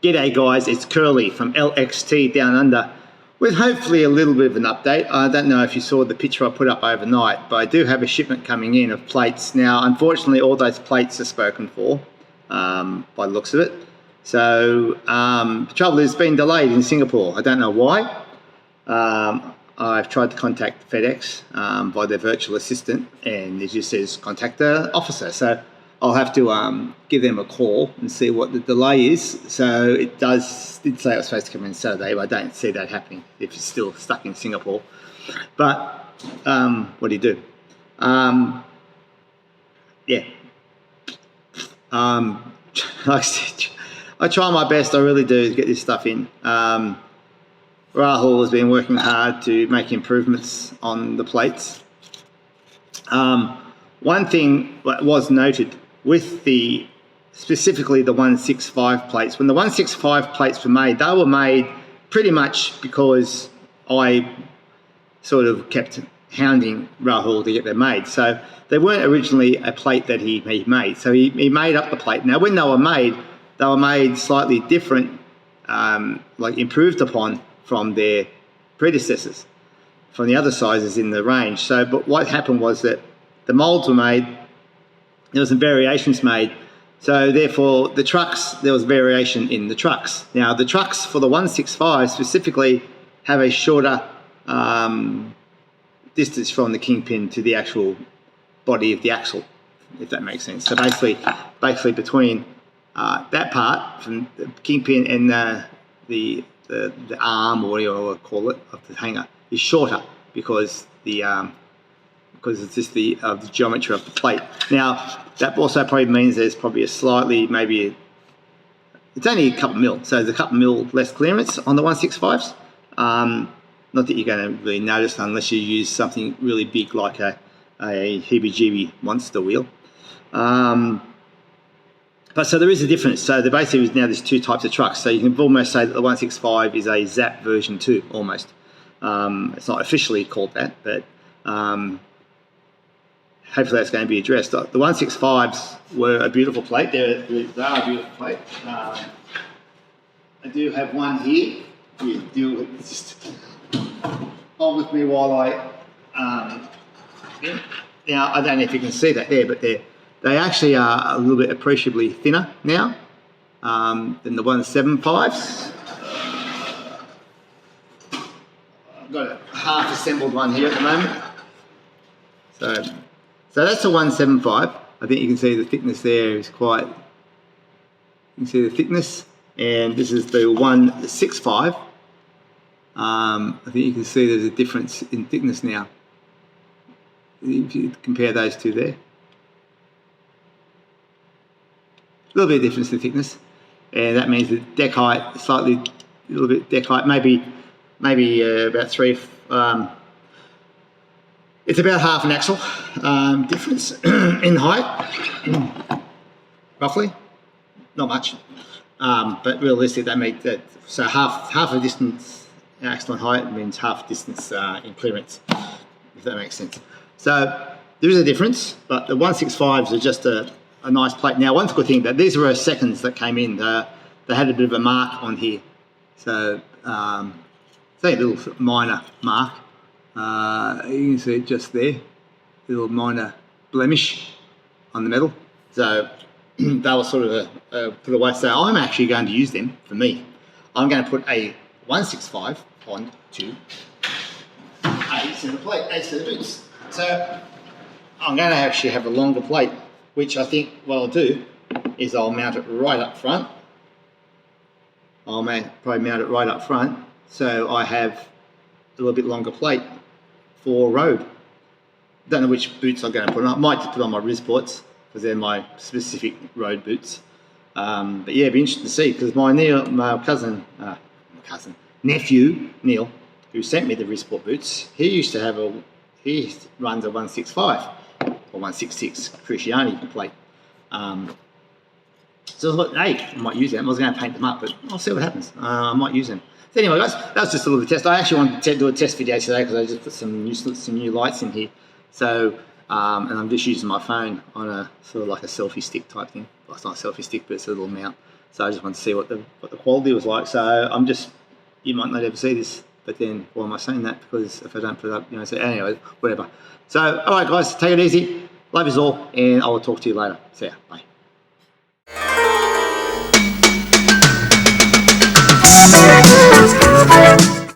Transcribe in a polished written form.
G'day guys, it's Curly from LXT Down Under with hopefully a little bit of an update. I don't know if you saw the picture I put up overnight, but I do have a shipment coming in of plates. Now, unfortunately, all those plates are spoken for by the looks of it. So the trouble is, it's been delayed in Singapore. I don't know why. I've tried to contact FedEx by their virtual assistant, and it just says contact the officer. So I'll have to give them a call and see what the delay is. So it did say it was supposed to come in Saturday, but I don't see that happening if it's still stuck in Singapore. But what do you do? Yeah. Like I said, I try my best, I really do, to get this stuff in. Rahul has been working hard to make improvements on the plates. One thing that was noted with specifically the 165 plates, when the 165 plates were made, they were made pretty much because I sort of kept hounding Rahul to get them made. So they weren't originally a plate that he made. So he made up the plate. Now when they were made slightly different, like improved upon from their predecessors, from the other sizes in the range. So, but what happened was that the molds were made, there was some variations made, so therefore the trucks, there was variation in the trucks. Now the trucks for the 165 specifically have a shorter distance from the kingpin to the actual body of the axle, if that makes sense. So basically between that part from the kingpin and the arm, or whatever you call it, of the hanger is shorter because it's just the geometry of the plate. Now that also probably means there's probably a slightly, it's only a couple mil, so there's a couple mil less clearance on the 165s. Not that you're going to really notice unless you use something really big like a heebie-jeebie monster wheel. But so there is a difference. So there basically is now there's two types of trucks. So you can almost say that the 165 is a ZAP version 2 almost. It's not officially called that, but hopefully that's going to be addressed. The 165s were a beautiful plate. They are a beautiful plate. I do have one here. Just hold with me while I. Now I don't know if you can see that there, but they actually are a little bit appreciably thinner now than the 175s. I've got a half assembled one here at the moment. So that's a 175. I think you can see the thickness there is quite, you can see the thickness, and this is the 165. I think you can see there's a difference in thickness now. If you compare those two there. A little bit of difference in thickness, and that means the deck height, a little bit deck height, maybe about three. It's about half an axle difference in height, roughly. Not much, but realistically, that makes that so half a distance axle in height means half distance in clearance, if that makes sense. So there is a difference, but the 165s are just a nice plate. Now, one good thing that these were seconds that came in. They had a bit of a mark on here, so it's a little minor mark. You can see it just there, a little minor blemish on the metal. So they were sort of put away. So I'm actually going to use them for me. I'm going to put a 165 on to a set of boots. So I'm going to actually have a longer plate, which I think what I'll do is I'll mount it right up front. I'll probably mount it right up front, so I have a little bit longer plate for road. Don't know which boots I'm going to put on. I might just put on my Rizports because they're my specific road boots. But yeah, it'd be interesting to see, because my nephew Neil, who sent me the Rizport boots, he runs a 165 or 166 Cruciani plate. So I thought, hey, I might use them. I was going to paint them up, but I'll see what happens. I might use them. So anyway, guys, that was just a little test. I actually wanted to do a test video today because I just put some new lights in here. So and I'm just using my phone on a sort of like a selfie stick type thing. Well, it's not a selfie stick, but it's a little mount. So I just wanted to see what the quality was like. So I'm just, you might not ever see this, but then why am I saying that? Because if I don't put it up, you know, so anyway, whatever. So, all right, guys, take it easy. Love you all, and I will talk to you later. See ya. Bye.